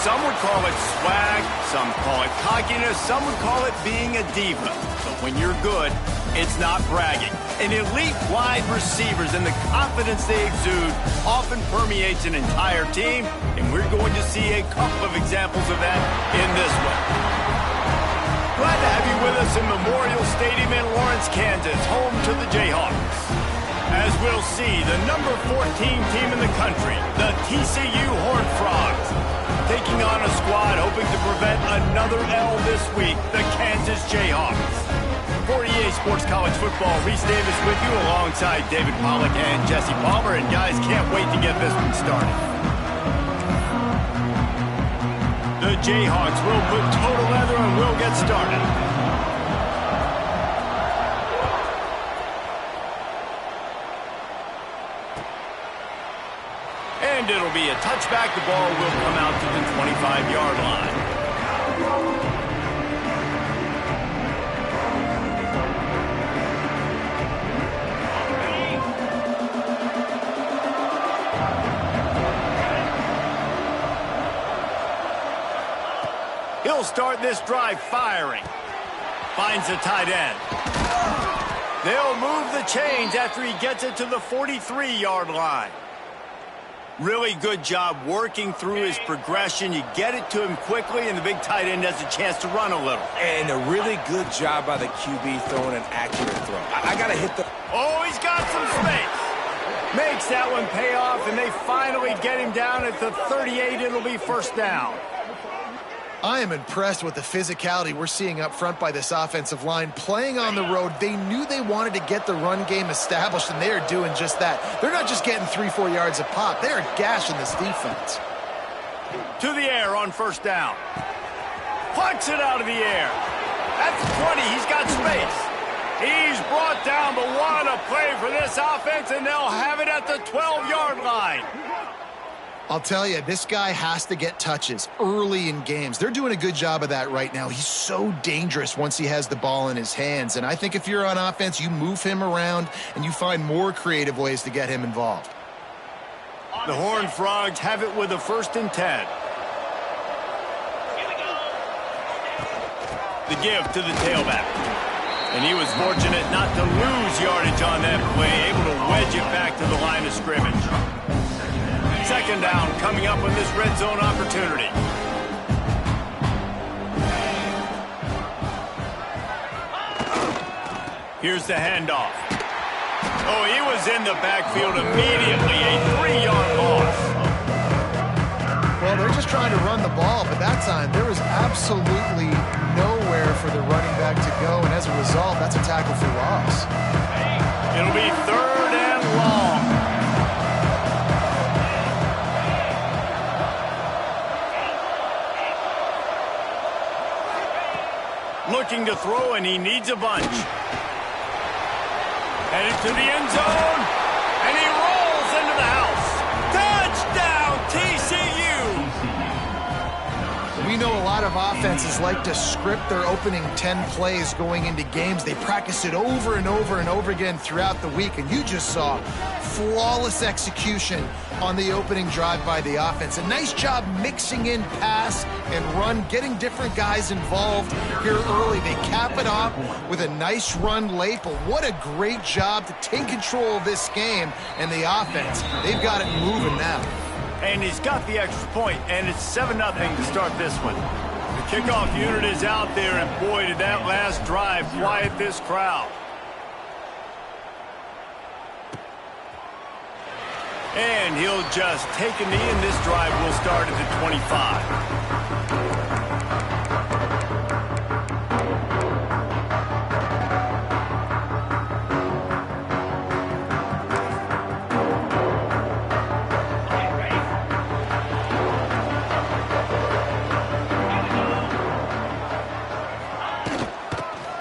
Some would call it swag, some call it cockiness, some would call it being a diva. But when you're good, it's not bragging. An elite wide receivers and the confidence they exude often permeates an entire team, and we're going to see a couple of examples of that in this one. Glad to have you with us in Memorial Stadium in Lawrence, Kansas, home to the Jayhawks. As we'll see, the number 14 team in the country, the TCU Horned Frogs, taking on a squad hoping to prevent another L this week, the Kansas Jayhawks. For EA Sports College Football, Reese Davis with you alongside David Pollack and Jesse Palmer. And guys, can't wait to get this one started. The Jayhawks will put total leather and we'll get started. And it'll be a touchback. The ball will come out to the 25-yard line. He'll start this drive firing. Finds the tight end. They'll move the chains after he gets it to the 43-yard line. Really good job working through his progression. You get it to him quickly, and the big tight end has a chance to run a little. And a really good job by the QB throwing an accurate throw. I got to hit the... Oh, he's got some space. Makes that one pay off, and they finally get him down at the 38. It'll be first down. I am impressed with the physicality we're seeing up front by this offensive line. Playing on the road, they knew they wanted to get the run game established, and they are doing just that. They're not just getting 3-4 yards a pop. They are gashing this defense. To the air on first down. Punts it out of the air. At the 20, he's got space. He's brought down, but what a play for this offense, and they'll have it at the 12-yard line. I'll tell you, this guy has to get touches early in games. They're doing a good job of that right now. He's so dangerous once he has the ball in his hands. And I think if you're on offense, you move him around and you find more creative ways to get him involved. The Horned Frogs have it with a 1st and 10. The give to the tailback. And he was fortunate not to lose yardage on that play, able to wedge it back to the line of scrimmage. 2nd down coming up with this red zone opportunity. Here's the handoff. Oh, he was in the backfield immediately. A 3-yard loss. Well, they're just trying to run the ball, but that time there was absolutely nowhere for the running back to go, and as a result, that's a tackle for loss. It'll be 3rd and long. Looking to throw, and he needs a bunch. Headed to the end zone, and he rolls into the house. Touchdown, TCU! We know a lot of offenses like to script their opening 10 plays going into games. They practice it over and over and over again throughout the week, and you just saw flawless execution on the opening drive by the offense. A nice job mixing in pass and run, getting different guys involved here early. They cap it off with a nice run late, but what a great job to take control of this game and the offense. They've got it moving now. And he's got the extra point, and it's 7-0 to start this one. The kickoff unit is out there, and boy, did that last drive quiet this crowd. And he'll just take a knee, and this drive will start at the 25.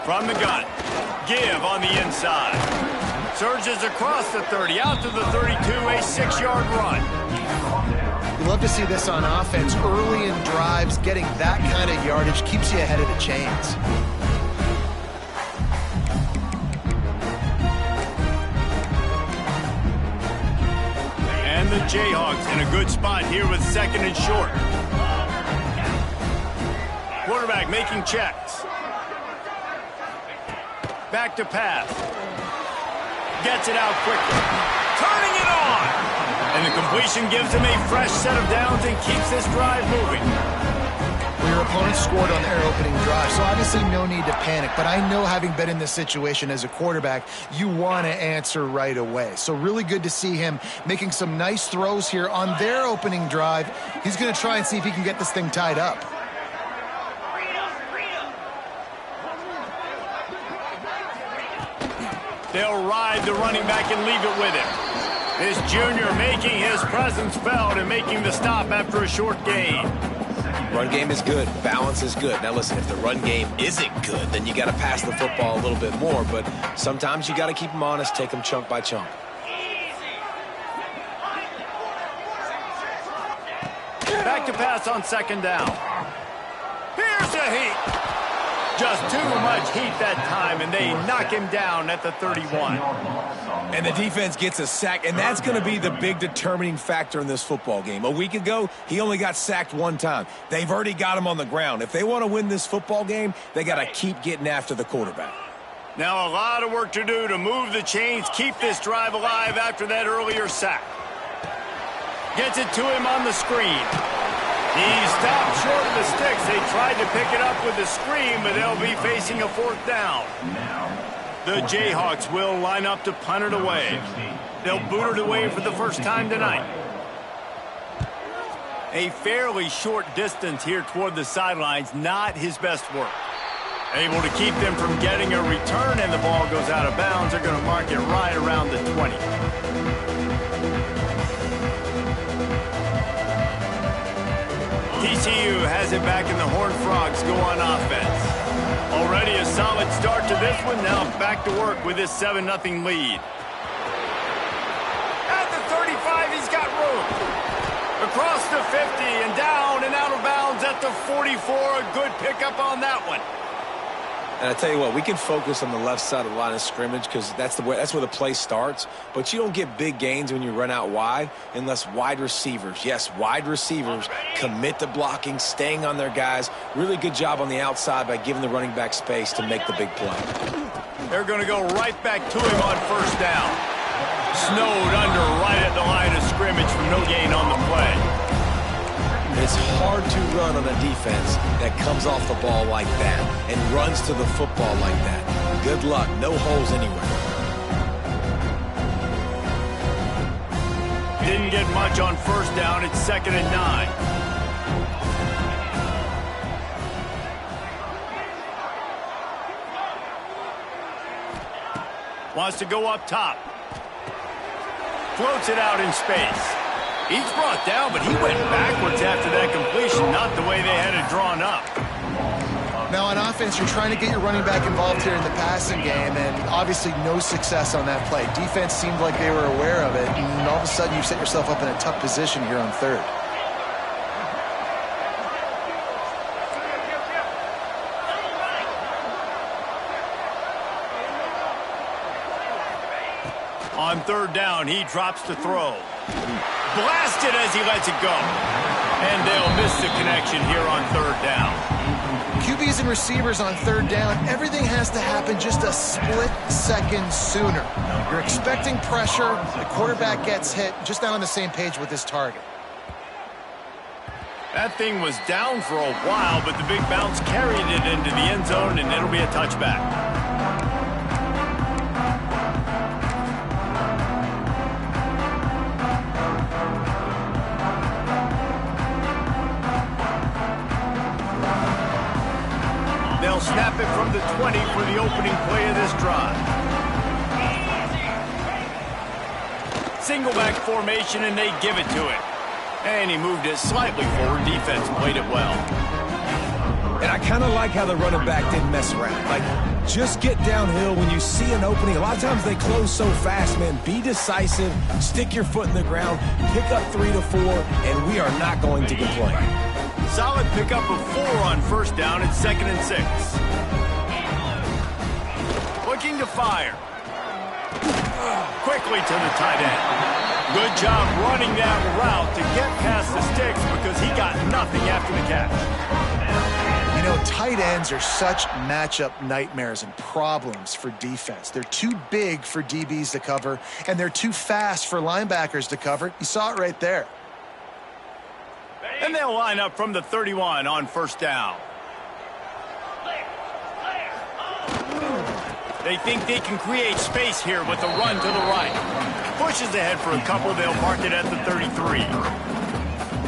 From the gun, give on the inside. Surges across the 30, out to the 32, a 6-yard run. You love to see this on offense. Early in drives, getting that kind of yardage keeps you ahead of the chains. And the Jayhawks in a good spot here with 2nd and short. Quarterback making checks. Back to pass. Gets it out quickly. Turning it on! And the completion gives him a fresh set of downs and keeps this drive moving. Well, your opponent scored on their opening drive, so obviously no need to panic. But I know, having been in this situation as a quarterback, you want to answer right away. So really good to see him making some nice throws here on their opening drive. He's going to try and see if he can get this thing tied up. They'll ride the running back and leave it with him. This junior making his presence felt and making the stop after a short gain. Run game is good. Balance is good. Now listen, if the run game isn't good, then you got to pass the football a little bit more. But sometimes you got to keep them honest, take them chunk by chunk. Back to pass on second down. Here's the heat. Just too much heat that time, and they knock him down at the 31. And the defense gets a sack, and that's going to be the big determining factor in this football game. A week ago, he only got sacked one time. They've already got him on the ground. If they want to win this football game, they got to keep getting after the quarterback. Now a lot of work to do to move the chains, keep this drive alive after that earlier sack. Gets it to him on the screen. He stopped short of the sticks. They tried to pick it up with the screen, but they'll be facing a fourth down. The Jayhawks will line up to punt it away. They'll boot it away for the first time tonight. A fairly short distance here toward the sidelines, not his best work. Able to keep them from getting a return, and the ball goes out of bounds. They're going to mark it right around the 20. TCU has it back, and the Horned Frogs go on offense. Already a solid start to this one. Now back to work with this 7-0 lead. At the 35, he's got room. Across the 50 and down and out of bounds at the 44. A good pickup on that one. And I tell you what, we can focus on the left side of the line of scrimmage because that's where the play starts. But you don't get big gains when you run out wide unless wide receivers, yes, wide receivers, commit to blocking, staying on their guys. Really good job on the outside by giving the running back space to make the big play. They're going to go right back to him on first down. Snowed under right at the line of scrimmage for no gain on the play. It's hard to run on a defense that comes off the ball like that and runs to the football like that. Good luck. No holes anywhere. Didn't get much on first down. It's 2nd and 9. Wants to go up top. Floats it out in space. He's brought down, but he went backwards after that completion, not the way they had it drawn up. Now on offense, you're trying to get your running back involved here in the passing game, and obviously no success on that play. Defense seemed like they were aware of it, and all of a sudden you set yourself up in a tough position here on third. On third down, he drops to throw. Blasted as he lets it go. And they'll miss the connection here on third down. QBs and receivers on third down, everything has to happen just a split second sooner. You're expecting pressure, the quarterback gets hit, just not on the same page with his target. That thing was down for a while, but the big bounce carried it into the end zone, and it'll be a touchback. They'll snap it from the 20 for the opening play of this drive. Single back formation, and they give it to him. And he moved it slightly forward. Defense played it well. And I kind of like how the running back didn't mess around. Like, just get downhill when you see an opening. A lot of times they close so fast, man. Be decisive. Stick your foot in the ground. Pick up 3 to 4, and we are not going to complain. Solid pickup of 4 on first down. It's 2nd and 6. Looking to fire. Quickly to the tight end. Good job running that route to get past the sticks because he got nothing after the catch. You know, tight ends are such matchup nightmares and problems for defense. They're too big for DBs to cover, and they're too fast for linebackers to cover. You saw it right there. And they'll line up from the 31 on first down. They think they can create space here with a run to the right. Pushes ahead for a couple. They'll mark it at the 33.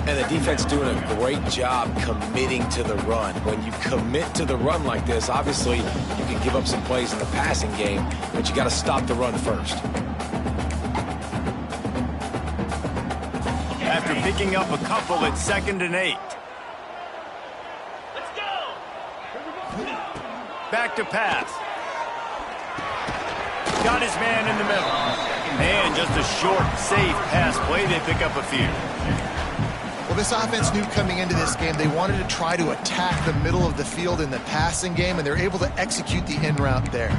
And the defense doing a great job committing to the run. When you commit to the run like this, obviously you can give up some plays in the passing game, but you got to stop the run first. After picking up a couple, it's 2nd and 8. Let's go. Back to pass. Got his man in the middle. And just a short, safe pass play. They pick up a few. Well, this offense knew coming into this game they wanted to try to attack the middle of the field in the passing game, and they're able to execute the in route there.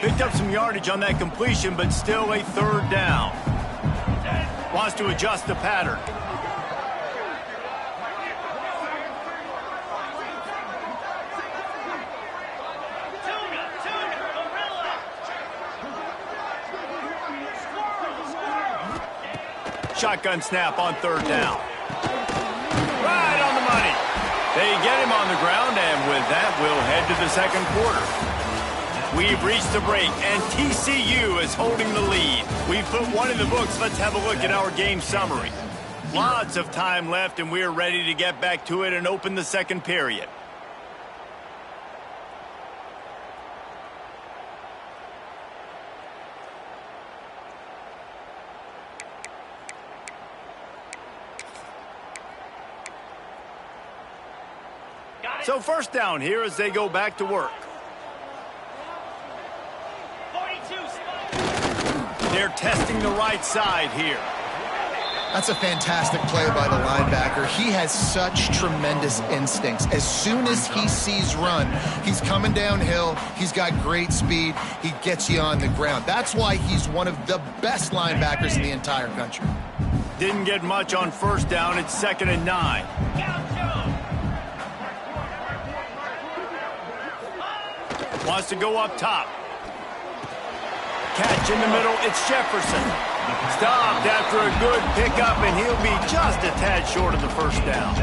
Picked up some yardage on that completion, but still a 3rd down. Wants to adjust the pattern. Shotgun snap on 3rd down. Right on the money. They get him on the ground, and with that, we'll head to the 2nd quarter. We've reached the break, and TCU is holding the lead. We've put one in the books. Let's have a look at our game summary. Lots of time left, and we're ready to get back to it and open the 2nd period. So first down here as they go back to work. 42. They're testing the right side here. That's a fantastic play by the linebacker. He has such tremendous instincts. As soon as he sees run, he's coming downhill. He's got great speed. He gets you on the ground. That's why he's one of the best linebackers in the entire country. Didn't get much on first down. It's 2nd and 9. Wants to go up top. Catch in the middle. It's Jefferson. Stopped after a good pickup, and he'll be just a tad short of the 1st down.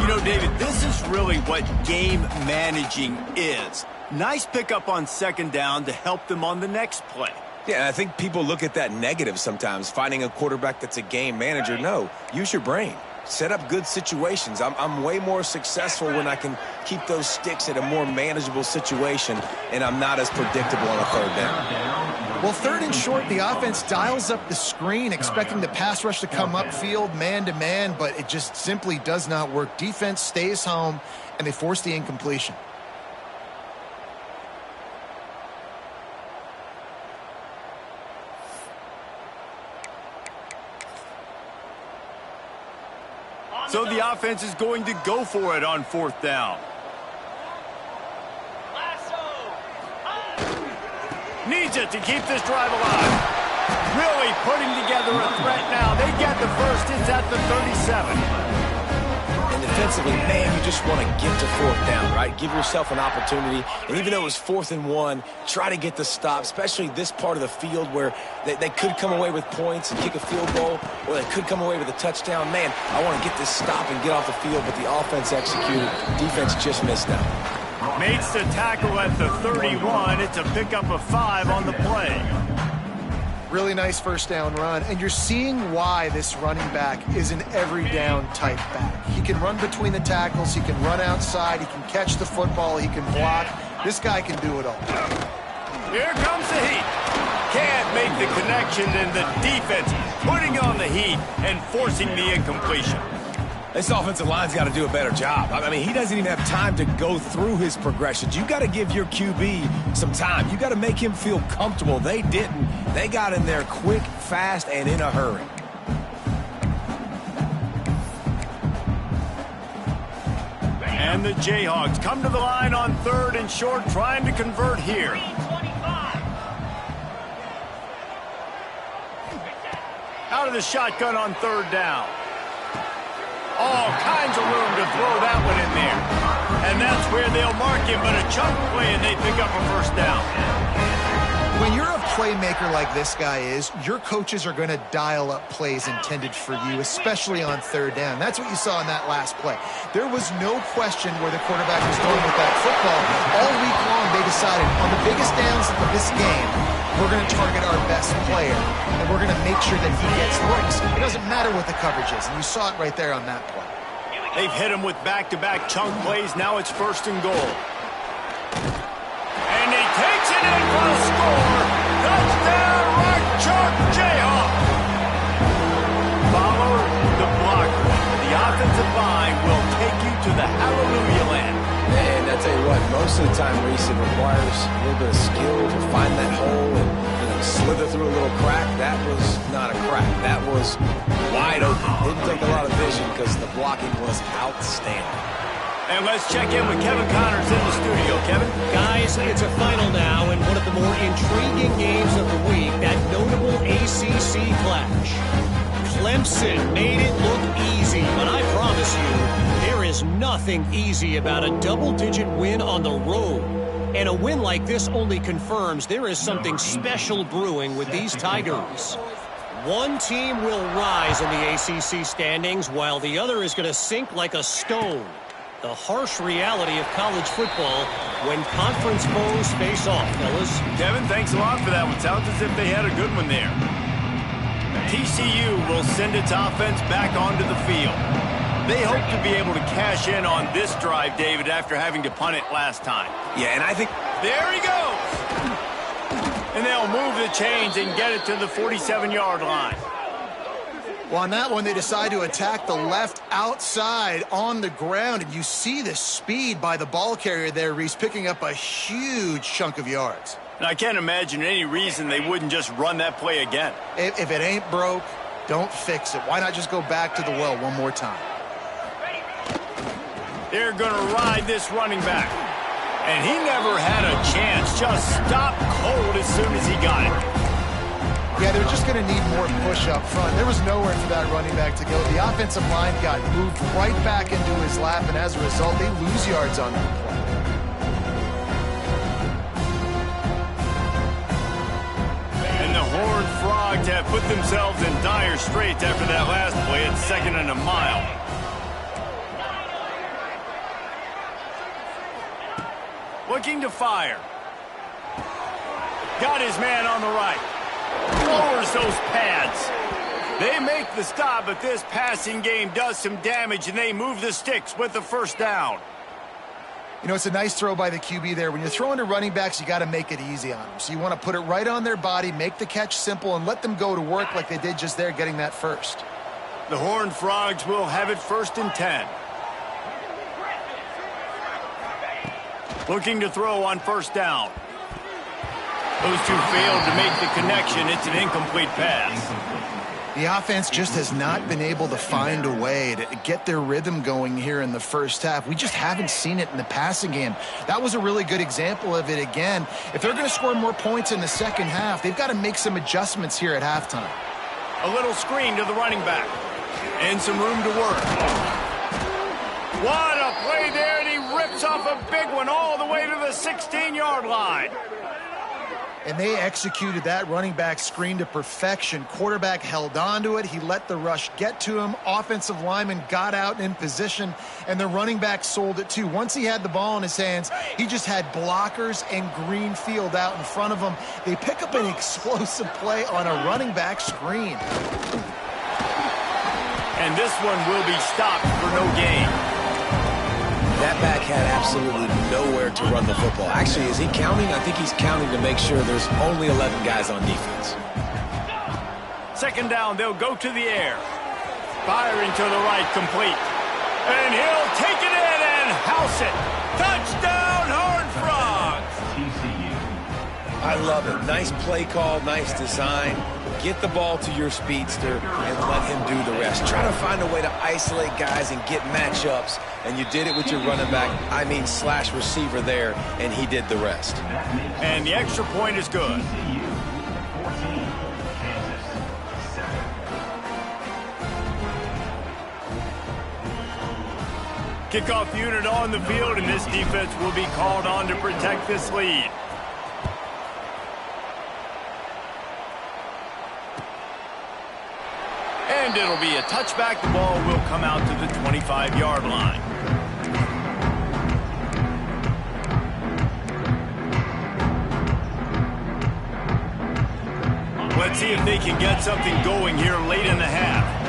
You know, David, this is really what game managing is. Nice pickup on 2nd down to help them on the next play. Yeah, I think people look at that negative sometimes, finding a quarterback that's a game manager. No, use your brain. Set up good situations. I'm way more successful when I can keep those sticks at a more manageable situation, and I'm not as predictable on a 3rd down. Well, 3rd and short, the offense dials up the screen, expecting the pass rush to come upfield man-to-man, but it just simply does not work. Defense stays home, and they force the incompletion. So the offense is going to go for it on 4th down. Needs it to keep this drive alive. Really putting together a threat now. They get the first. It's at the 37. And defensively, man, you just want to get to 4th down, right? Give yourself an opportunity. And even though it was 4th and 1, try to get the stop, especially this part of the field where they could come away with points and kick a field goal, or they could come away with a touchdown. Man, I want to get this stop and get off the field, but the offense executed. Defense just missed out. Makes the tackle at the 31. It's a pickup of 5 on the play. Really nice 1st down run, and you're seeing why this running back is an every down type back. He can run between the tackles, he can run outside, he can catch the football, he can block. This guy can do it all. Here comes the heat. Can't make the connection, and the defense putting on the heat and forcing the incompletion. This offensive line's got to do a better job. I mean, he doesn't even have time to go through his progressions. You got to give your QB some time. You got to make him feel comfortable. They didn't. They got in there quick, fast, and in a hurry. And the Jayhawks come to the line on 3rd and short, trying to convert here. Out of the shotgun on 3rd down. All kinds of room to throw that one in there. And that's where they'll mark him, but a chunk play and they pick up a first down. When you're a playmaker like this guy is, your coaches are going to dial up plays intended for you, especially on third down. That's what you saw in that last play. There was no question where the quarterback was going with that football. All week long, they decided on the biggest downs of this game, we're going to target our best player, and we're going to make sure that he gets looks. It doesn't matter what the coverage is, and you saw it right there on that play. They've hit him with back-to-back chunk plays. Now it's 1st and goal. And he takes it in for a score. Touchdown, right chunk, Jayhawk. Follow the blocker. The offensive line will take you to the hallelujah land. And I tell you what, most of the time, Reese, it requires a little bit of skill to find that hole and slither through a little crack. That was not a crack. That was wide open. Didn't take a lot of vision because the blocking was outstanding. And let's check in with Kevin Connors in the studio. Kevin? Guys, it's a final now in one of the more intriguing games of the week, that notable ACC clash. Clemson made it look easy, but I promise you, there is nothing easy about a double-digit win on the road. And a win like this only confirms there is something special brewing with these Tigers. One team will rise in the ACC standings while the other is going to sink like a stone. The harsh reality of college football when conference foes face off, fellas. Kevin, thanks a lot for that one. Sounds as if they had a good one there. TCU will send its offense back onto the field. They hope to be able to cash in on this drive, David, after having to punt it last time. Yeah, and I think... There he goes! And they'll move the chains and get it to the 47-yard line. Well, on that one, they decide to attack the left outside on the ground, and you see the speed by the ball carrier there, Reese, picking up a huge chunk of yards. And I can't imagine any reason they wouldn't just run that play again. If it ain't broke, don't fix it. Why not just go back to the well one more time? They're going to ride this running back. And he never had a chance. Just stopped cold as soon as he got it. Yeah, they're just going to need more push up front. There was nowhere for that running back to go. The offensive line got moved right back into his lap, and as a result, they lose yards on that play. And the Horned Frogs have put themselves in dire straits after that last play at 2nd and a mile. Looking to fire. Got his man on the right. Lowers those pads. They make the stop, but this passing game does some damage, and they move the sticks with the first down. You know, it's a nice throw by the QB there. When you're throwing to running backs, you got to make it easy on them. So you want to put it right on their body, make the catch simple, and let them go to work like they did just there, getting that first. The Horned Frogs will have it 1st and 10. Looking to throw on 1st down. Those two failed to make the connection. It's an incomplete pass. The offense just has not been able to find a way to get their rhythm going here in the first half. We just haven't seen it in the passing game. That was a really good example of it again. If they're going to score more points in the second half, they've got to make some adjustments here at halftime. A little screen to the running back. And some room to work. What a play there, and he rips off a big one all the way to the 16-yard line. And they executed that running back screen to perfection. Quarterback held on to it. He let the rush get to him. Offensive lineman got out in position, and the running back sold it too. Once he had the ball in his hands, he just had blockers and green field out in front of him. They pick up an explosive play on a running back screen. And this one will be stopped for no gain. That back had absolutely nowhere to run the football. Actually, is he counting? I think he's counting to make sure there's only 11 guys on defense. 2nd down, they'll go to the air. Firing to the right, complete. And he'll take it in and house it. Touchdown, Horned Frogs! I love it. Nice play call, nice design. Get the ball to your speedster and let him do the rest. Try to find a way to isolate guys and get matchups, and you did it with your running back, slash receiver there, and he did the rest. And the extra point is good. Kickoff unit on the field, and this defense will be called on to protect this lead. And it'll be a touchback. The ball will come out to the 25-yard line. Let's see if they can get something going here late in the half.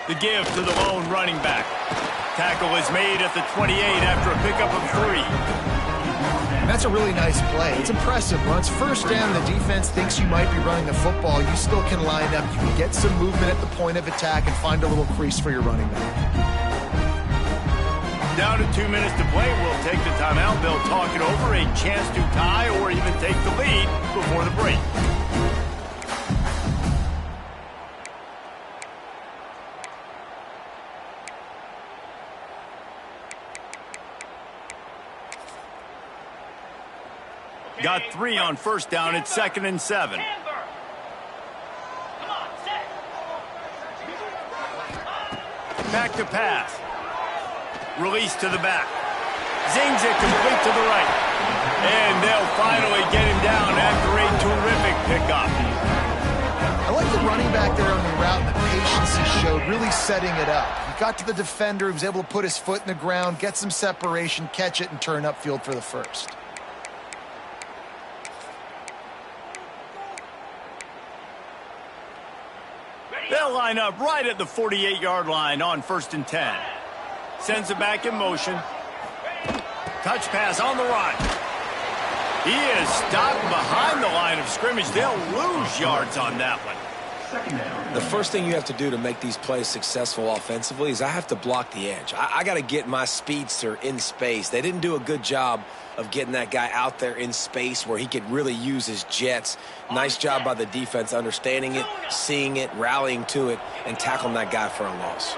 The give to the lone running back. Tackle is made at the 28 after a pickup of 3. That's a really nice play. It's impressive. Once first down, the defense thinks you might be running the football. You still can line up. You can get some movement at the point of attack and find a little crease for your running back. Down to 2 minutes to play. We'll take the timeout. They'll talk it over. A chance to tie or even take the lead before the break. Got 3 on first down. It's 2nd and 7. Back to pass. Release to the back. Zings it complete to the right. And they'll finally get him down after a terrific pickup. I like the running back there on the route and the patience he showed, really setting it up. He got to the defender. He was able to put his foot in the ground, get some separation, catch it, and turn upfield for the first. They'll line up right at the 48-yard line on 1st and 10. Sends it back in motion. Touch pass on the run. He is stopped behind the line of scrimmage. They'll lose yards on that one. The first thing you have to do to make these plays successful offensively is I have to block the edge. I got to get my speedster in space. They didn't do a good job of getting that guy out there in space where he could really use his jets. Nice job by the defense understanding it, seeing it, rallying to it, and tackling that guy for a loss.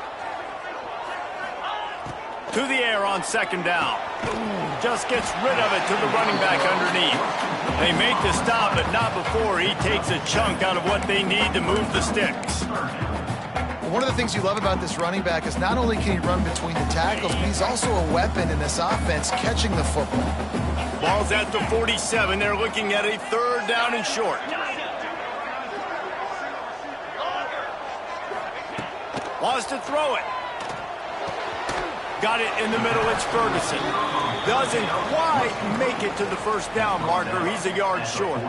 To the air on 2nd down. Just gets rid of it to the running back underneath. They make the stop, but not before he takes a chunk out of what they need to move the sticks. One of the things you love about this running back is not only can he run between the tackles, but he's also a weapon in this offense catching the football. Ball's at the 47. They're looking at a 3rd down and short. Wants to throw it. Got it in the middle. It's Ferguson. Doesn't quite make it to the 1st down marker. He's a yard short.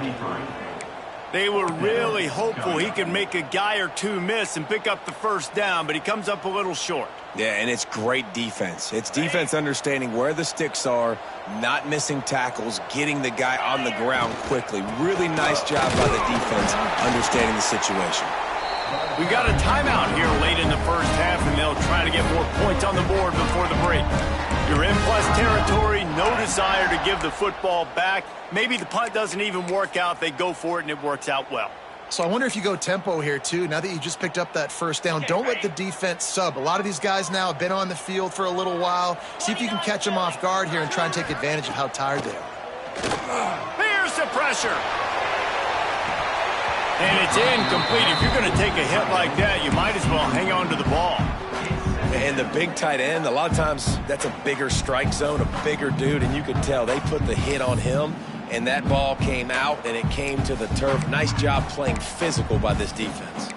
They were really hopeful he could make a guy or two miss and pick up the 1st down, but he comes up a little short. Yeah, and it's great defense. It's defense understanding where the sticks are, not missing tackles, getting the guy on the ground quickly. Really nice job by the defense understanding the situation. We got a timeout here late in the 1st half, and they'll try to get more points on the board before the break. You're in plus territory, no desire to give the football back. Maybe the punt doesn't even work out. They go for it, and it works out well. So I wonder if you go tempo here, too. Now that you just picked up that 1st down, don't let the defense sub. A lot of these guys now have been on the field for a little while. See if you can catch them off guard here and try and take advantage of how tired they are. Here's the pressure. And it's incomplete. If you're going to take a hit like that, you might as well hang on to the ball. And the big tight end, a lot of times that's a bigger strike zone, a bigger dude, and you could tell they put the hit on him, and that ball came out, and it came to the turf. Nice job playing physical by this defense.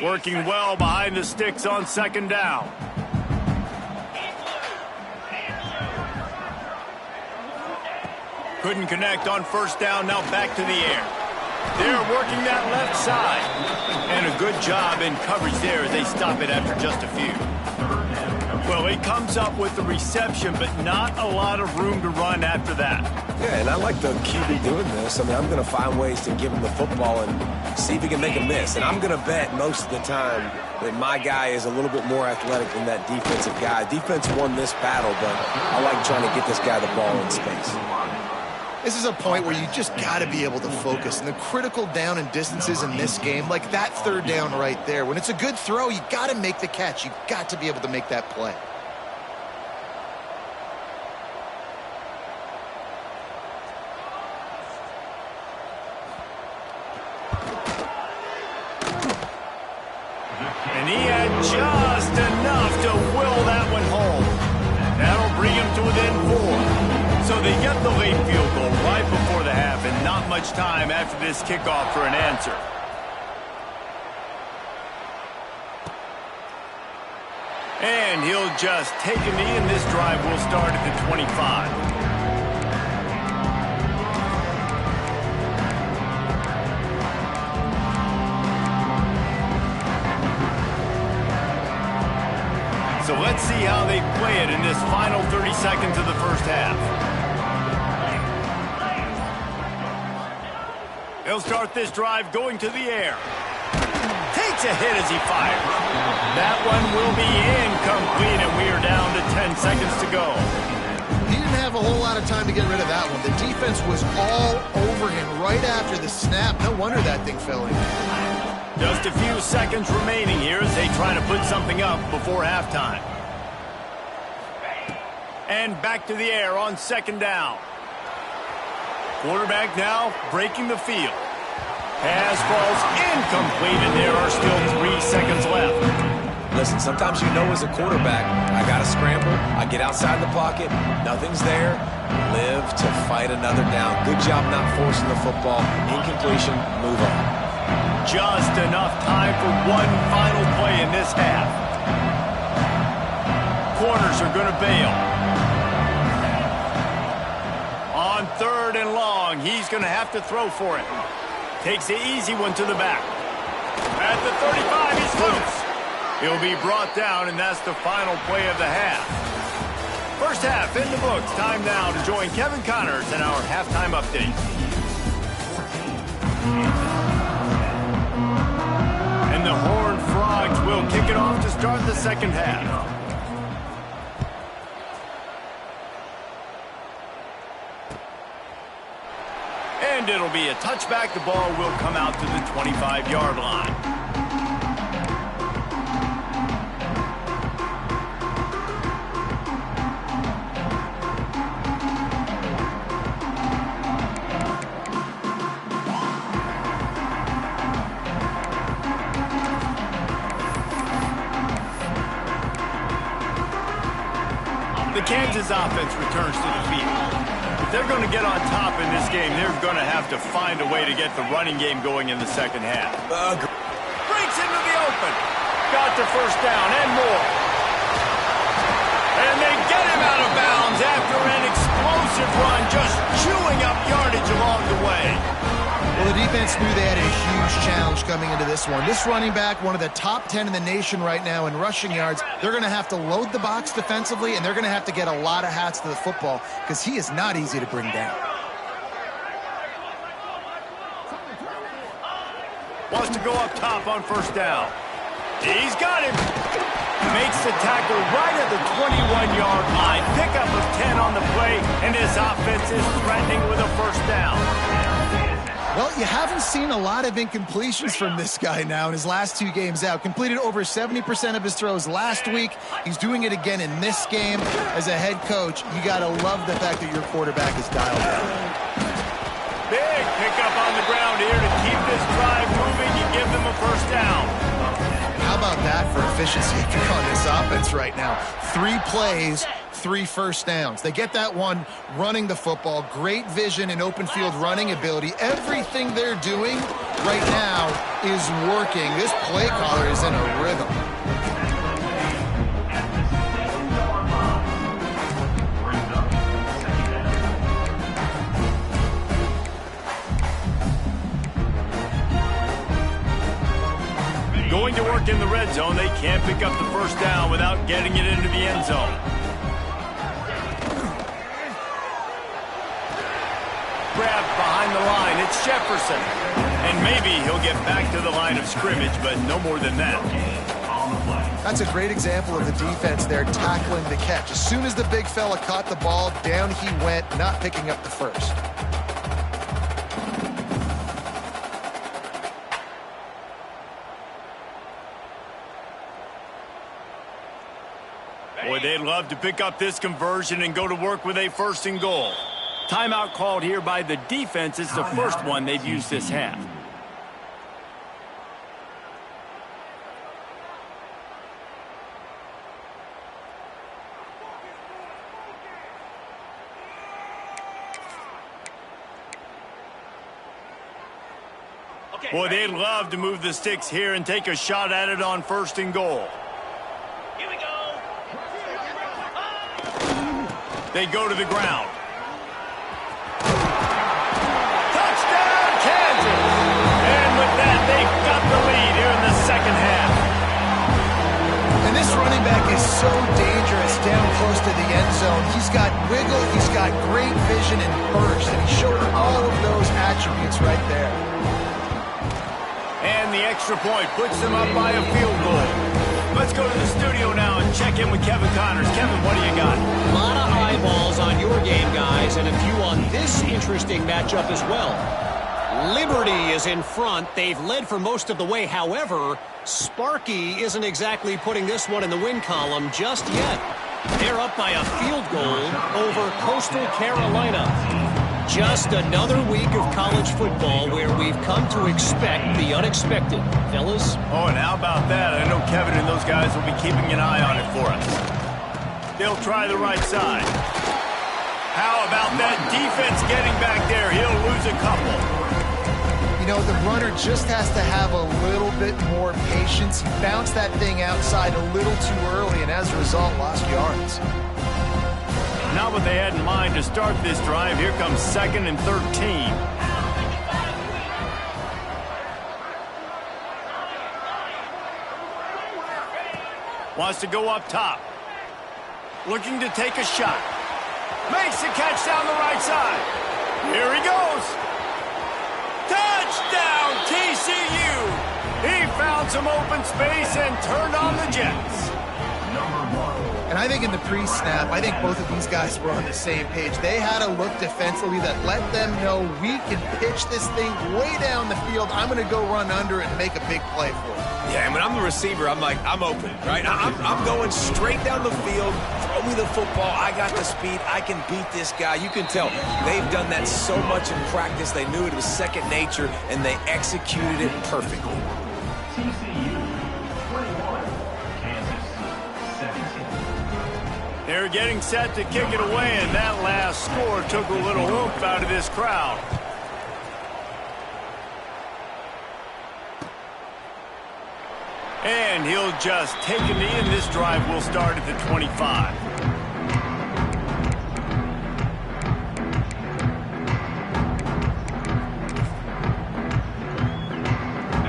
Working well behind the sticks on 2nd down. Couldn't connect on 1st down, now back to the air. They're working that left side. And a good job in coverage there as they stop it after just a few. Well, he comes up with the reception, but not a lot of room to run after that. Yeah, and I like the QB doing this. I mean, I'm going to find ways to give him the football and see if he can make a miss. And I'm going to bet most of the time that my guy is a little bit more athletic than that defensive guy. Defense won this battle, but I like trying to get this guy the ball in space. This is a point where you just got to be able to focus. And the critical down and distances in this game, like that third down right there, when it's a good throw, you got to make the catch. You got to be able to make that play. And he had just enough to will that one home. That'll bring him to within 4. So they get the late field goal right before the half, and not much time after this kickoff for an answer. And he'll just take a knee, and this drive will start at the 25. So let's see how they play it in this final 30 seconds of the first half. He'll start this drive going to the air. Takes a hit as he fires. That one will be incomplete, and we are down to 10 seconds to go. He didn't have a whole lot of time to get rid of that one. The defense was all over him right after the snap. No wonder that thing fell in. Just a few seconds remaining here as they try to put something up before halftime. And back to the air on second down. Quarterback now breaking the field. Pass falls incomplete, and there are still 3 seconds left. Listen, sometimes you know as a quarterback, I got to scramble, I get outside the pocket, nothing's there, live to fight another down. Good job not forcing the football. Incompletion, move on. Just enough time for one final play in this half. Corners are going to bail. On third and long, he's going to have to throw for it. Takes the easy one to the back. At the 35, he's loose. He'll be brought down, and that's the final play of the half. First half in the books. Time now to join Kevin Connors in our halftime update. And the Horned Frogs will kick it off to start the second half. And it'll be a touchback. The ball will come out to the 25-yard line. The Kansas offense returns to the field. If they're going to get on top in this game, they're going to have to find a way to get the running game going in the second half. Breaks into the open. Got the first down and more. And they get him out of bounds after an explosive run, just chewing up yardage along the way. Well, the defense knew they had a huge challenge coming into this one. This running back, one of the top 10 in the nation right now in rushing yards, they're going to have to load the box defensively, and they're going to have to get a lot of hats to the football because he is not easy to bring down. Wants to go up top on first down. He's got him. Makes the tackle right at the 21-yard line. Pickup of 10 on the play, and his offense is threatening with a first down. Well, you haven't seen a lot of incompletions from this guy now in his last 2 games out. Completed over 70% of his throws last week. He's doing it again in this game. As a head coach, you got to love the fact that your quarterback is dialed in. Big pickup on the ground here to keep this drive moving. You give them a first down. How about that for efficiency on this offense right now? 3 plays, 3 first downs. They get that one running the football. Great vision and open field running ability. Everything they're doing right now is working. This play caller is in a rhythm. Going to work in the red zone. They can't pick up the first down without getting it into the end zone. Grabbed behind the line. It's Jefferson. And maybe he'll get back to the line of scrimmage, but no more than that. That's a great example of the defense there tackling the catch. As soon as the big fella caught the ball, down he went, not picking up the first. Boy, they'd love to pick up this conversion and go to work with a 1st and goal. Timeout called here by the defense. It's the first one they've used this half. Boy, they'd love to move the sticks here and take a shot at it on 1st and goal. Here we go. They go to the ground. Touchdown, Kansas! And with that, they've got the lead here in the second half. And this running back is so dangerous down close to the end zone. He's got wiggle, he's got great vision and burst, and he showed all of those attributes right there. And the extra point puts them up by a field goal. Let's go to the studio now and check in with Kevin Connors. Kevin, what do you got? A lot of eyeballs on your game, guys, and a few on this interesting matchup as well. Liberty is in front. They've led for most of the way. However, Sparky isn't exactly putting this one in the win column just yet. They're up by a field goal over Coastal Carolina. Just another week of college football where we've come to expect the unexpected. Fellas? Oh, and how about that? I know Kevin and those guys will be keeping an eye on it for us. They'll try the right side. How about that defense getting back there? He'll lose a couple. You know, the runner just has to have a little bit more patience. He bounced that thing outside a little too early, and as a result, lost yards. Not what they had in mind to start this drive. Here comes 2nd and 13. Wants to go up top. Looking to take a shot. Makes the catch down the right side. Here he goes. Touchdown, TCU. He found some open space and turned on the Jets. And I think in the pre-snap, I think both of these guys were on the same page. They had a look defensively that let them know we can pitch this thing way down the field. I'm going to go run under it and make a big play for it. Yeah, and when I'm the receiver, I'm like, I'm open, right? I'm going straight down the field. Throw me the football. I got the speed. I can beat this guy. You can tell they've done that so much in practice. They knew it was second nature, and they executed it perfectly. They're getting set to kick it away, and that last score took a little oomph out of this crowd. And he'll just take a knee, and this drive will start at the 25.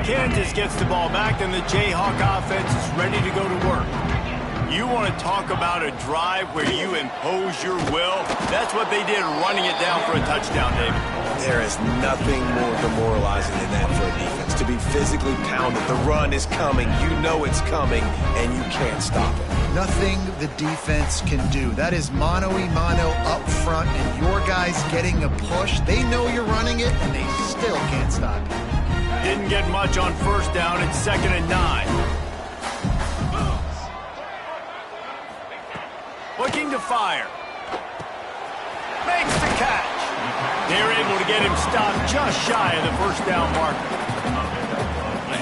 Kansas gets the ball back, and the Jayhawk offense is ready to go to work. You want to talk about a drive where you impose your will? That's what they did, running it down for a touchdown, David. There is nothing more demoralizing than that for a defense. To be physically pounded. The run is coming. You know it's coming, and you can't stop it. Nothing the defense can do. That is mano-a-mano up front, and your guys getting a push. They know you're running it, and they still can't stop it. Didn't get much on 1st down. It's 2nd and 9. Looking to fire. Makes the catch. They're able to get him stopped just shy of the 1st down marker.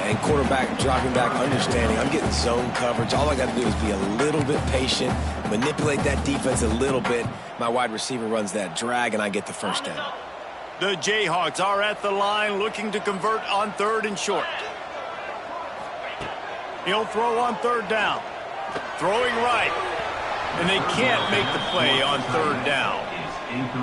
And quarterback dropping back, understanding I'm getting zone coverage. All I got to do is be a little bit patient, manipulate that defense a little bit. My wide receiver runs that drag, and I get the 1st down. The Jayhawks are at the line looking to convert on 3rd and short. He'll throw on 3rd down. Throwing right. And they can't make the play on 3rd down.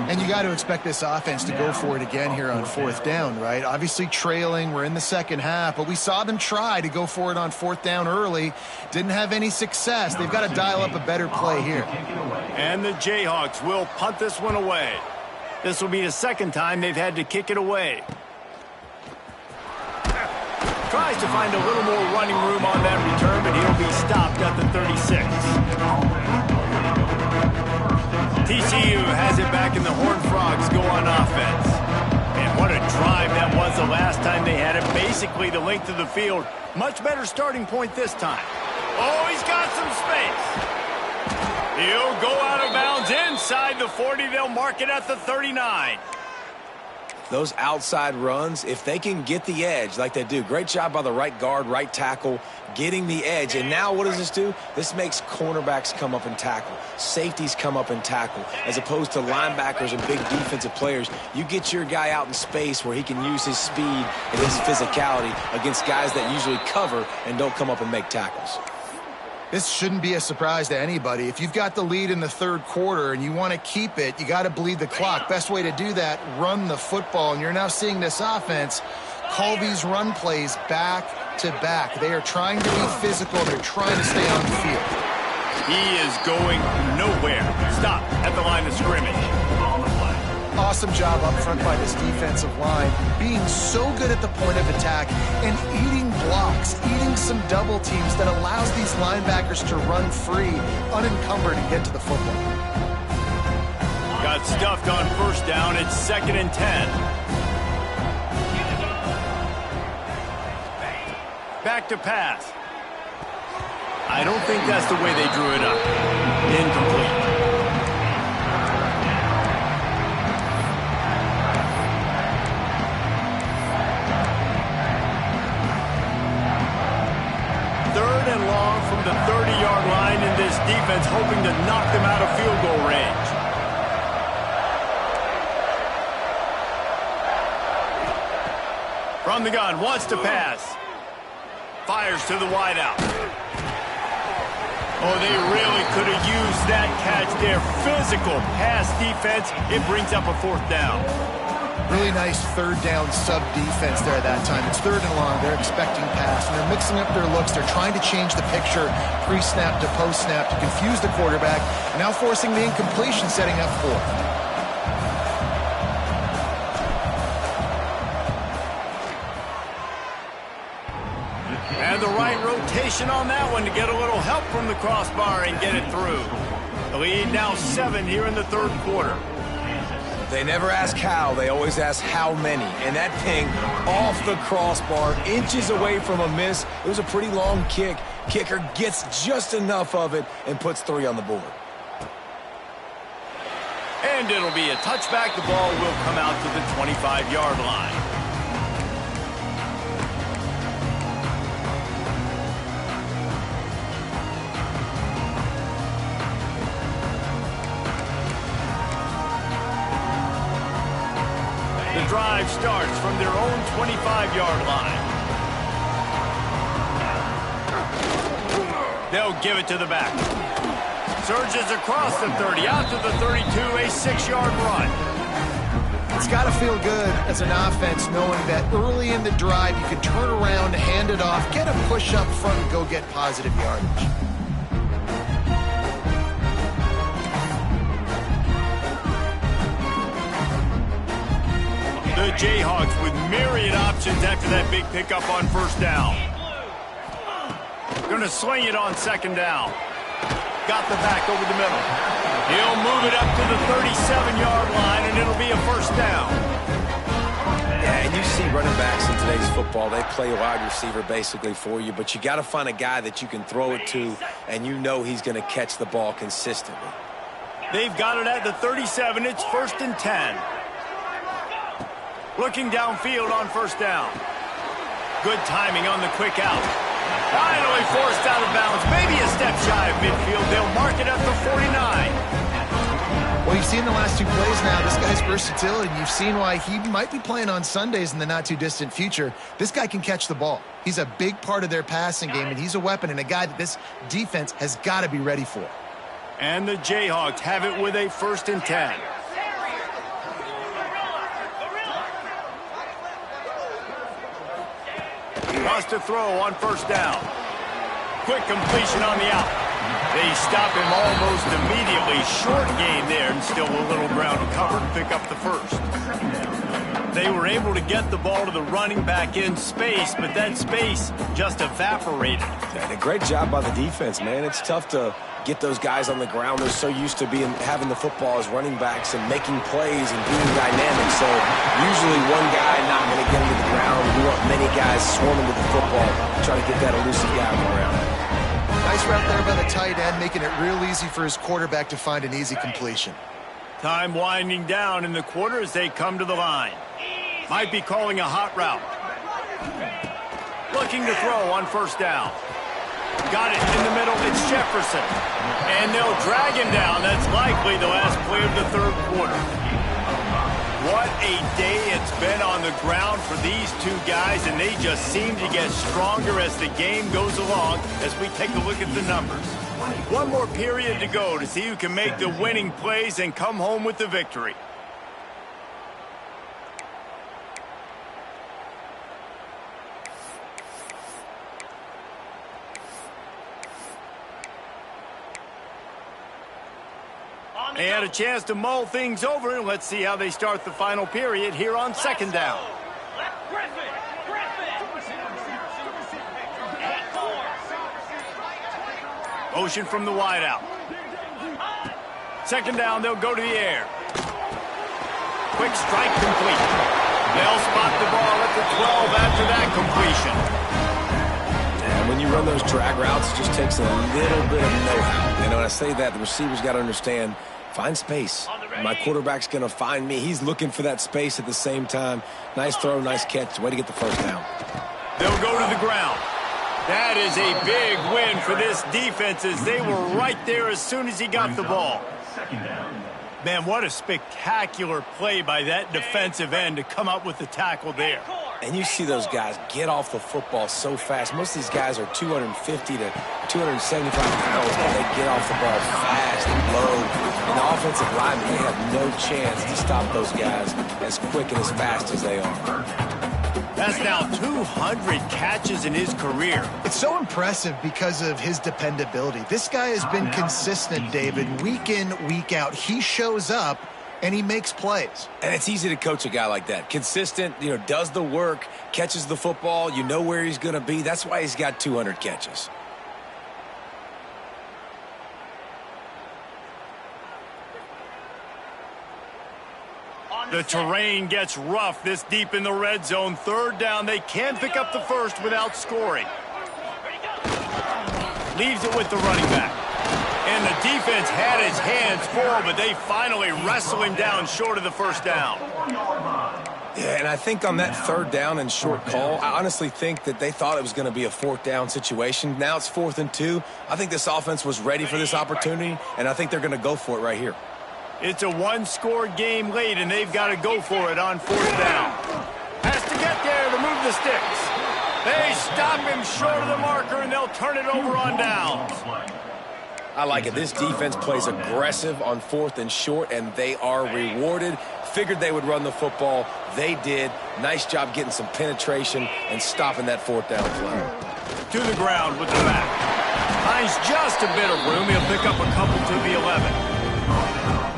And you got to expect this offense to go for it again here on 4th down, right? Obviously trailing, we're in the second half, but we saw them try to go for it on 4th down early. Didn't have any success. They've got to dial up a better play here. And the Jayhawks will punt this one away. This will be the 2nd time they've had to kick it away. Tries to find a little more running room on that return, but he'll be stopped at the 36. TCU has it back, and the Horned Frogs go on offense. And what a drive that was the last time they had it. Basically the length of the field. Much better starting point this time. Oh, he's got some space. He'll go out of bounds inside the 40. They'll mark it at the 39. Those outside runs, if they can get the edge like they do, great job by the right guard, right tackle, getting the edge. And now what does this do? This makes cornerbacks come up and tackle. Safeties come up and tackle. As opposed to linebackers and big defensive players, you get your guy out in space where he can use his speed and his physicality against guys that usually cover and don't come up and make tackles. This shouldn't be a surprise to anybody. If you've got the lead in the third quarter and you want to keep it, you got to bleed the clock. Best way to do that, run the football. And you're now seeing this offense call these run plays back to back. They are trying to be physical. They're trying to stay on the field. He is going nowhere. Stop at the line of scrimmage. Awesome job up front by this defensive line, being so good at the point of attack and eating blocks, eating some double teams that allows these linebackers to run free, unencumbered, and get to the football. Got stuffed on first down. It's 2nd and 10. Back to pass. I don't think that's the way they drew it up. Incomplete. And long from the 30-yard line, in this defense hoping to knock them out of field goal range. From the gun, wants to pass. Fires to the wideout. Oh, they really could have used that catch there. Physical pass defense. It brings up a 4th down. Really nice third down sub defense there at that time. It's 3rd and long. They're expecting pass, and they're mixing up their looks. They're trying to change the picture pre-snap to post-snap to confuse the quarterback, and now forcing the incompletion, setting up 4th. And the right rotation on that one to get a little help from the crossbar and get it through. The lead now 7 here in the third quarter. They never ask how, they always ask how many. And that ping off the crossbar, inches away from a miss. It was a pretty long kick. Kicker gets just enough of it and puts 3 on the board. And it'll be a touchback. The ball will come out to the 25-yard line. The drive starts from their own 25-yard line. They'll give it to the back. Surges across the 30, out to the 32, a 6-yard run. It's got to feel good as an offense knowing that early in the drive you can turn around, hand it off, get a push up front, and go get positive yardage. The Jayhawks with myriad options after that big pickup on first down. Going to sling it on 2nd down. Got the back over the middle. He'll move it up to the 37-yard line, and it'll be a 1st down. Yeah, and you see running backs in today's football, they play a wide receiver basically for you, but you got to find a guy that you can throw it to, and you know he's going to catch the ball consistently. They've got it at the 37. It's 1st and 10. Looking downfield on first down. Good timing on the quick out. Finally forced out of bounds. Maybe a step shy of midfield. They'll mark it at the 49. Well, you've seen the last 2 plays now. This guy's versatility. You've seen why he might be playing on Sundays in the not-too-distant future. This guy can catch the ball. He's a big part of their passing game, and he's a weapon and a guy that this defense has got to be ready for. And the Jayhawks have it with a 1st and 10. Wants to throw on first down. Quick completion on the out. They stop him almost immediately. Short gain there, and still a little ground to cover to pick up the 1st. They were able to get the ball to the running back in space, but that space just evaporated. Yeah, a great job by the defense, man. It's tough to get those guys on the ground. They're so used to having the football as running backs and making plays and being dynamic. So usually one guy not going to get him to the ground. We want many guys swarming with the football, try to get that elusive guy on the ground. Nice route there by the tight end, making it real easy for his quarterback to find an easy completion. Time winding down in the quarter as they come to the line. Might be calling a hot route. Looking to throw on first down. Got it in the middle. It's Jefferson. And they'll drag him down. That's likely the last play of the third quarter. What a day it's been on the ground for these two guys, and they just seem to get stronger as the game goes along as we take a look at the numbers. One more period to go to see who can make the winning plays and come home with the victory. They had a chance to mull things over, and let's see how they start the final period here on second down. Motion from the wideout. Second down, they'll go to the air. Quick strike complete. They'll spot the ball at the 12 after that completion. And when you run those drag routes, it just takes a little bit of know-how. And when I say that, the receiver's got to understand, find space. My quarterback's going to find me. He's looking for that space at the same time. Nice throw, nice catch. Way to get the first down. They'll go to the ground. That is a big win for this defense as they were right there as soon as he got the ball. Man, what a spectacular play by that defensive end to come up with the tackle there. And you see those guys get off the football so fast. Most of these guys are 250 to 275 pounds, but they get off the ball fast and low. And the offensive linemen, they have no chance to stop those guys as quick and as fast as they are. That's now 200 catches in his career. It's so impressive because of his dependability. This guy has been consistent, David, week in, week out. He shows up and he makes plays. And it's easy to coach a guy like that. Consistent, does the work, catches the football, you know where he's going to be. That's why he's got 200 catches. The terrain gets rough this deep in the red zone. Third down, they can pick up the first without scoring. Leaves it with the running back. And the defense had his hands full, but they finally wrestle him down short of the first down. Yeah, and I think on that third down and short call, I honestly think that they thought it was going to be a fourth down situation. Now it's 4th and 2. I think this offense was ready for this opportunity, and I think they're going to go for it right here. It's a one-score game late, and they've got to go for it on fourth down. Has to get there to move the sticks. They stop him short of the marker, and they'll turn it over on downs. I like it. This defense plays aggressive on 4th and short, and they are rewarded. Figured they would run the football. They did. Nice job getting some penetration and stopping that 4th down play. To the ground with the back. Finds just a bit of room. He'll pick up a couple to the 11.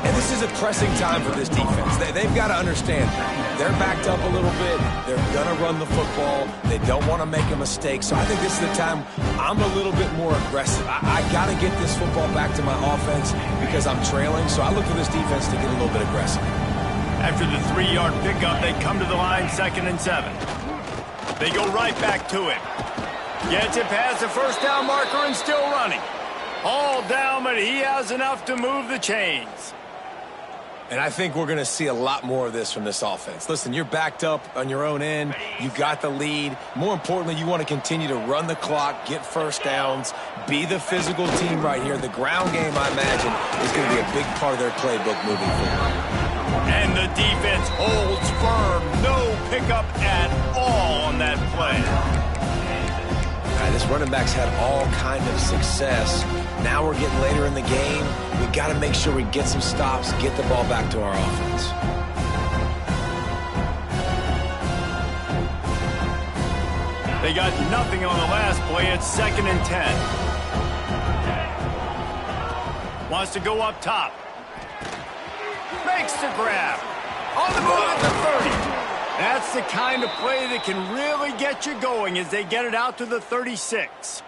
And this is a pressing time for this defense. They've got to understand, they're backed up a little bit. They're going to run the football. They don't want to make a mistake. So I think this is the time I'm a little bit more aggressive. I got to get this football back to my offense because I'm trailing. So I look for this defense to get a little bit aggressive. After the 3-yard pickup, they come to the line 2nd and 7. They go right back to him. Gets it past the first down marker and still running. All down, but he has enough to move the chains. And I think we're going to see a lot more of this from this offense. Listen, you're backed up on your own end. You got the lead. More importantly, you want to continue to run the clock, get first downs, be the physical team right here. The ground game, I imagine, is going to be a big part of their playbook moving forward. And the defense holds firm. No pickup at all on that play. This running back's had all kind of success. Now we're getting later in the game. We got to make sure we get some stops, get the ball back to our offense. They got nothing on the last play. It's 2nd and 10. Wants to go up top. Makes the grab. On the move at the 30. That's the kind of play that can really get you going as they get it out to the 36.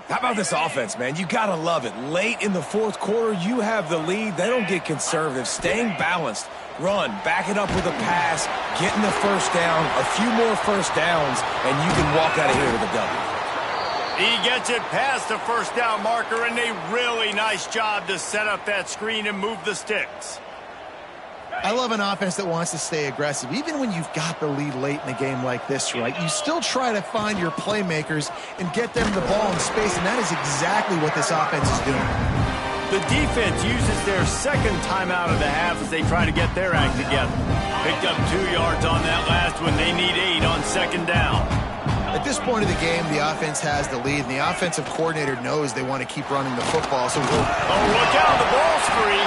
How about this offense, man? You got to love it. Late in the fourth quarter, you have the lead. They don't get conservative. Staying balanced. Run, back it up with a pass, getting the first down, a few more first downs, and you can walk out of here with a W. He gets it past the first down marker, and a really nice job to set up that screen and move the sticks. I love an offense that wants to stay aggressive. Even when you've got the lead late in a game like this, right, you still try to find your playmakers and get them the ball in space, and that is exactly what this offense is doing. The defense uses their second timeout of the half as they try to get their act together. Picked up 2 yards on that last one. They need 8 on second down. At this point of the game, the offense has the lead, and the offensive coordinator knows they want to keep running the football. So look out, the ball's free.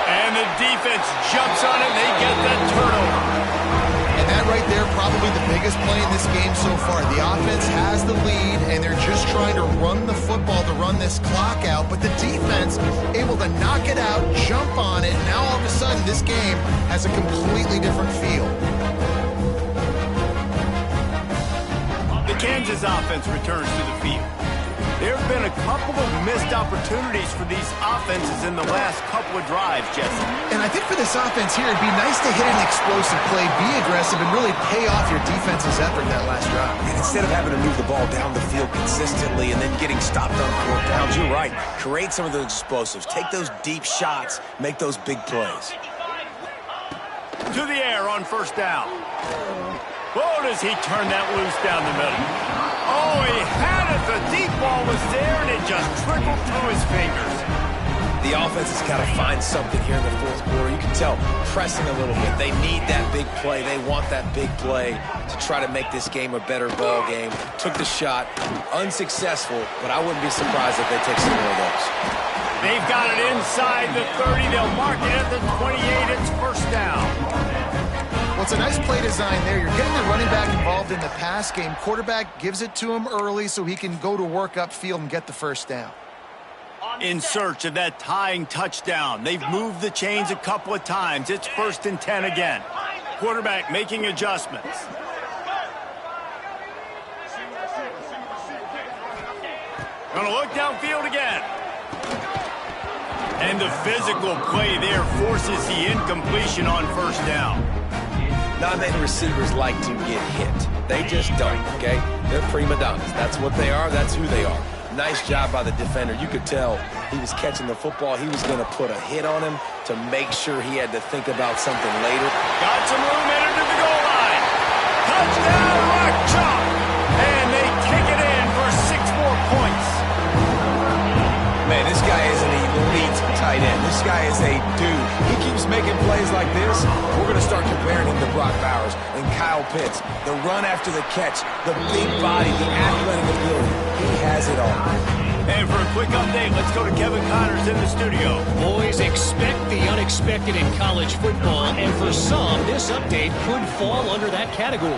And the defense jumps on it, and they get that turnover. And that right there, probably the biggest play in this game so far. The offense has the lead, and they're just trying to run the football to run this clock out. But the defense able to knock it out, jump on it. Now all of a sudden, this game has a completely different feel. The Kansas offense returns to the field. There have been a couple of missed opportunities for these offenses in the last couple of drives, Jesse. And I think for this offense here, it'd be nice to hit an explosive play, be aggressive, and really pay off your defense's effort that last drive. And instead of having to move the ball down the field consistently and then getting stopped on 4th downs, you're right. Create some of those explosives. Take those deep shots. Make those big plays. To the air on first down. Oh, does he turn that loose down the middle? Oh, he had it. The deep ball was there, and it just trickled through his fingers. The offense has got to find something here in the fourth quarter. You can tell, pressing a little bit. They need that big play. They want that big play to try to make this game a better ball game. Took the shot. Unsuccessful, but I wouldn't be surprised if they take some more of those. They've got it inside the 30. They'll mark it at the 28. It's first down. Well, it's a nice play design there. You're getting the running back involved in the pass game. Quarterback gives it to him early so he can go to work upfield and get the first down. In search of that tying touchdown. They've moved the chains a couple of times. It's 1st and 10 again. Quarterback making adjustments. Gonna look downfield again. And the physical play there forces the incompletion on first down. Not many receivers like to get hit. They just don't, okay? They're prima donnas. That's what they are. That's who they are. Nice job by the defender. You could tell he was catching the football. He was going to put a hit on him to make sure he had to think about something later. Got some room, entered to the goal line. Touchdown, Rock Chalk. And they kick it in for 6 more points. Man, this guy is an elite tight end. This guy is a dude. He keeps making plays like this. We're going to start comparing him to Brock Bowers and Kyle Pitts. The run after the catch, the big body, the athletic ability. He has it all. And for a quick update, let's go to Kevin Connors in the studio. Boys, expect the unexpected in college football, and for some, this update could fall under that category.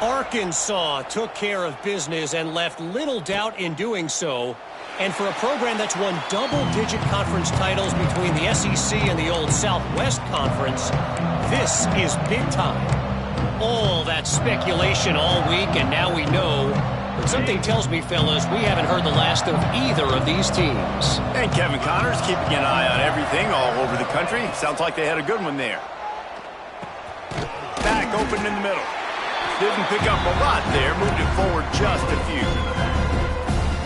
Arkansas took care of business and left little doubt in doing so. And for a program that's won double-digit conference titles between the SEC and the old Southwest Conference, this is big time. All that speculation all week, and now we know. But something tells me, fellas, we haven't heard the last of either of these teams. And Kevin Connors keeping an eye on everything all over the country. Sounds like they had a good one there. Back open in the middle. Didn't pick up a lot there. Moved it forward just a few.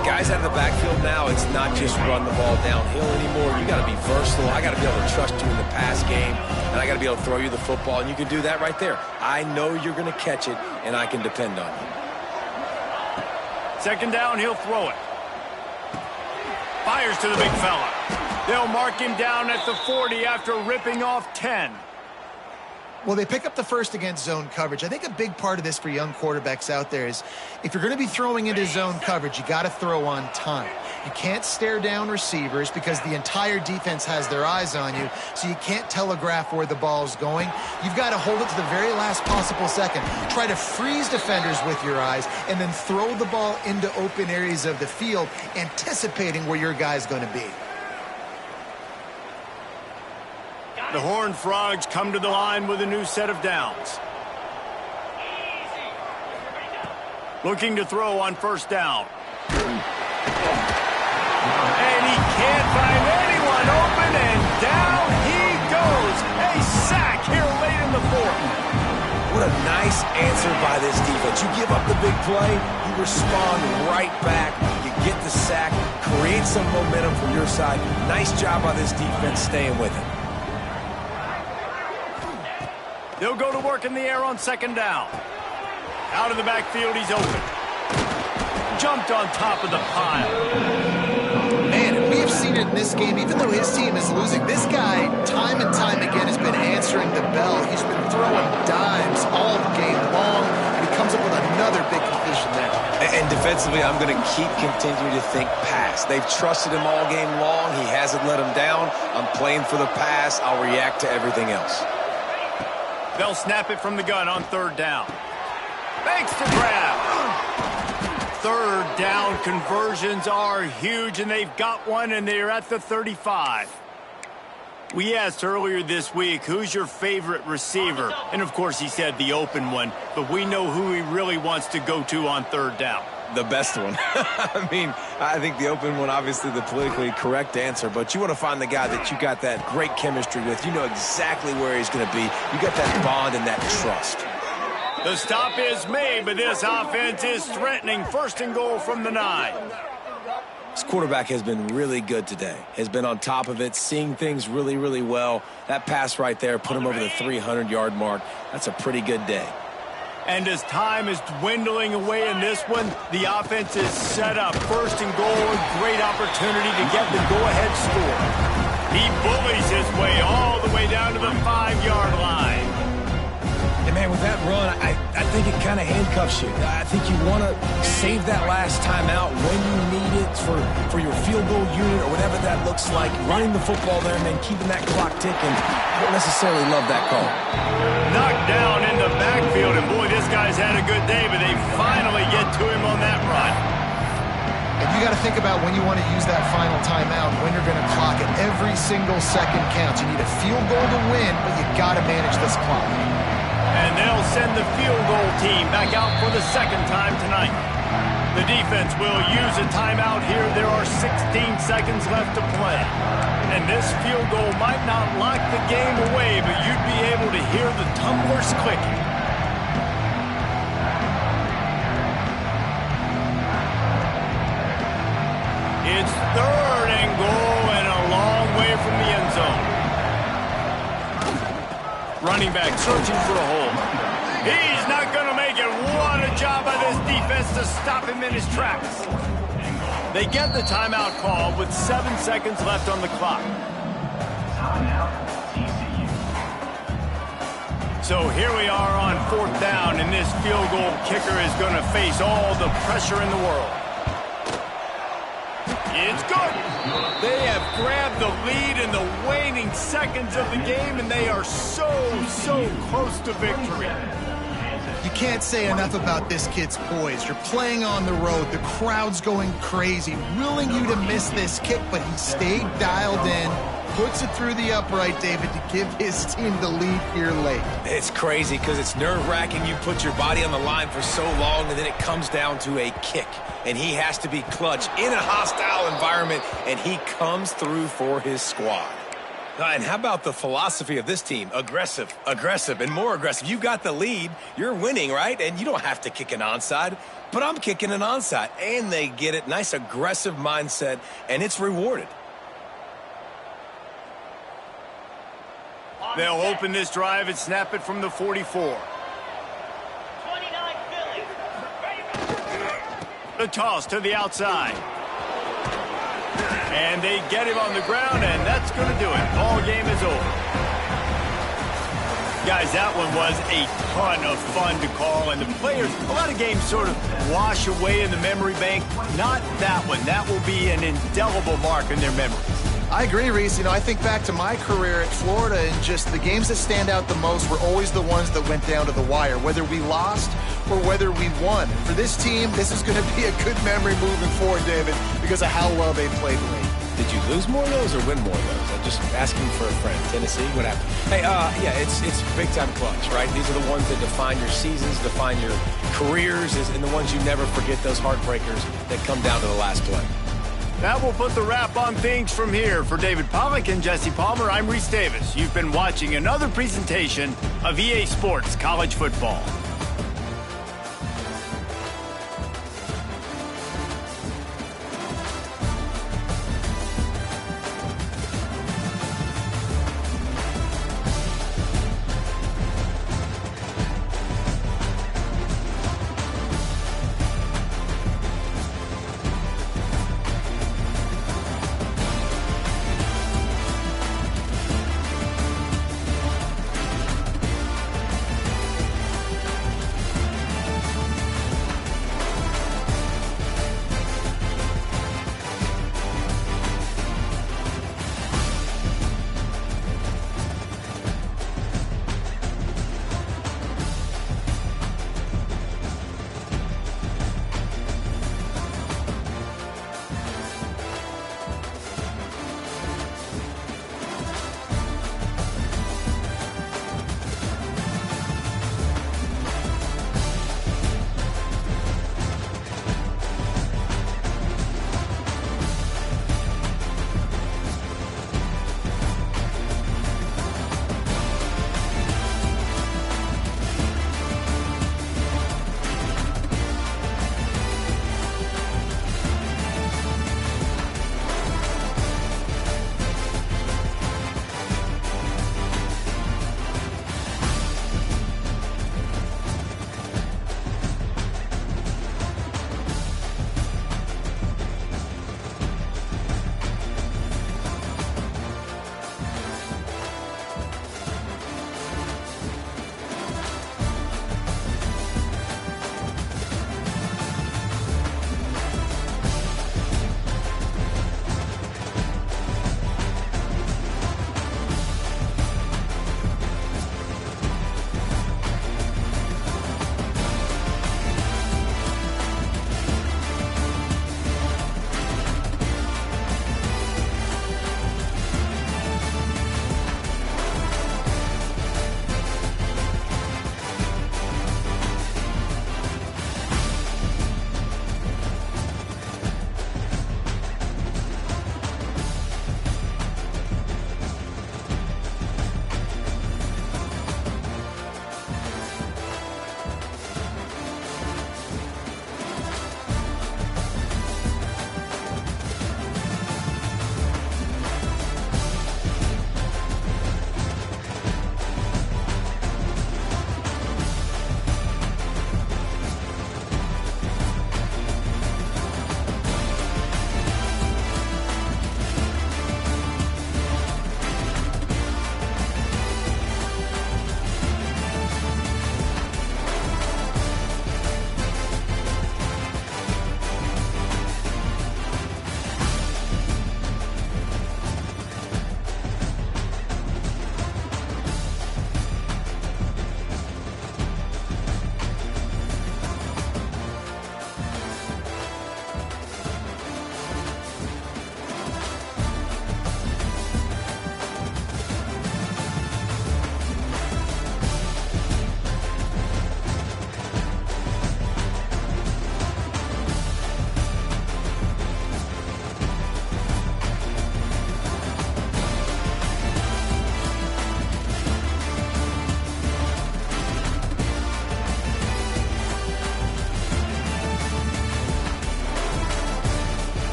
Guys out of the backfield now, it's not just run the ball downhill anymore. You got to be versatile. I got to be able to trust you in the pass game, and I got to be able to throw you the football, and you can do that right there. I know you're going to catch it, and I can depend on you. Second down, he'll throw it. Fires to the big fella. They'll mark him down at the 40 after ripping off 10. Well, they pick up the first against zone coverage. I think a big part of this for young quarterbacks out there is if you're going to be throwing into zone coverage, you got to throw on time. You can't stare down receivers because the entire defense has their eyes on you, so you can't telegraph where the ball's going. You've got to hold it to the very last possible second. Try to freeze defenders with your eyes and then throw the ball into open areas of the field, anticipating where your guy's going to be. The Horned Frogs come to the line with a new set of downs. Looking to throw on first down. And he can't find anyone open, and down he goes. A sack here late in the fourth. What a nice answer by this defense. You give up the big play, you respond right back. You get the sack, create some momentum from your side. Nice job by this defense staying with it. They'll go to work in the air on second down. Out of the backfield, he's open. Jumped on top of the pile. Man, and we have seen it in this game, even though his team is losing, this guy, time and time again, has been answering the bell. He's been throwing dimes all game long, and he comes up with another big completion there. And defensively, I'm going to continue to think pass. They've trusted him all game long. He hasn't let him down. I'm playing for the pass. I'll react to everything else. They'll snap it from the gun on third down. Thanks for grab. Third down conversions are huge, and they've got one, and they're at the 35. We asked earlier this week, who's your favorite receiver? And, of course, he said the open one, but we know who he really wants to go to on third down. The best one. I mean, I think the open one, obviously the politically correct answer, but you want to find the guy that you got that great chemistry with. You know exactly where he's going to be. You got that bond and that trust. The stop is made, but this offense is threatening. First and goal from the 9. This quarterback has been really good today. Has been on top of it, seeing things really, really well. That pass right there put him over the 300-yard mark. That's a pretty good day. And as time is dwindling away in this one, the offense is set up. First and goal, a great opportunity to get the go-ahead score. He bullies his way all the way down to the 5-yard line. And, man, with that run, I think it kind of handcuffs you. I think you want to save that last time out when you need it for your field goal unit or whatever that looks like. Running the football there and then keeping that clock ticking. I don't necessarily love that call. Knocked down in the backfield, and boy, this guy's had a good day, but they finally get to him on that run. And you got to think about when you want to use that final timeout, when you're going to clock it. Every single second counts. You need a field goal to win, but you got to manage this clock. And they'll send the field goal team back out for the second time tonight. The defense will use a timeout here. There are 16 seconds left to play. And this field goal might not lock the game away, but you'd be able to hear the tumblers clicking. It's third and goal and a long way from the end zone. Running back searching for a hole. He's not going to make it. What a job by this defense to stop him in his tracks. They get the timeout call with 7 seconds left on the clock. So here we are on fourth down, and this field goal kicker is going to face all the pressure in the world. It's good. They have grabbed the lead in the waning seconds of the game, and they are so close to victory. You can't say enough about this kid's poise. You're playing on the road. The crowd's going crazy, willing you to miss this kick, but he stayed dialed in, puts it through the upright, David, to give his team the lead here late. It's crazy because it's nerve-wracking. You put your body on the line for so long, and then it comes down to a kick. And he has to be clutch in a hostile environment, and he comes through for his squad. And how about the philosophy of this team? Aggressive, and more aggressive. You got the lead. You're winning, right? And you don't have to kick an onside, but I'm kicking an onside. And they get it. Nice aggressive mindset, and it's rewarded. They'll open this drive and snap it from the 44. The toss to the outside. And they get him on the ground, and that's going to do it. Ball game is over. Guys, that one was a ton of fun to call, and the players, a lot of games sort of wash away in the memory bank. Not that one. That will be an indelible mark in their memories. I agree, Reese. You know, I think back to my career at Florida, and just the games that stand out the most were always the ones that went down to the wire, whether we lost or whether we won. For this team, this is going to be a good memory moving forward, David, because of how well they played late. Did you lose more of those or win more of those? I'm just asking for a friend. Tennessee, what happened? Hey, yeah, it's big-time clutch, right? These are the ones that define your seasons, define your careers, and the ones you never forget, those heartbreakers that come down to the last play. That will put the wrap on things from here. For David Pollack and Jesse Palmer, I'm Reese Davis. You've been watching another presentation of EA Sports College Football.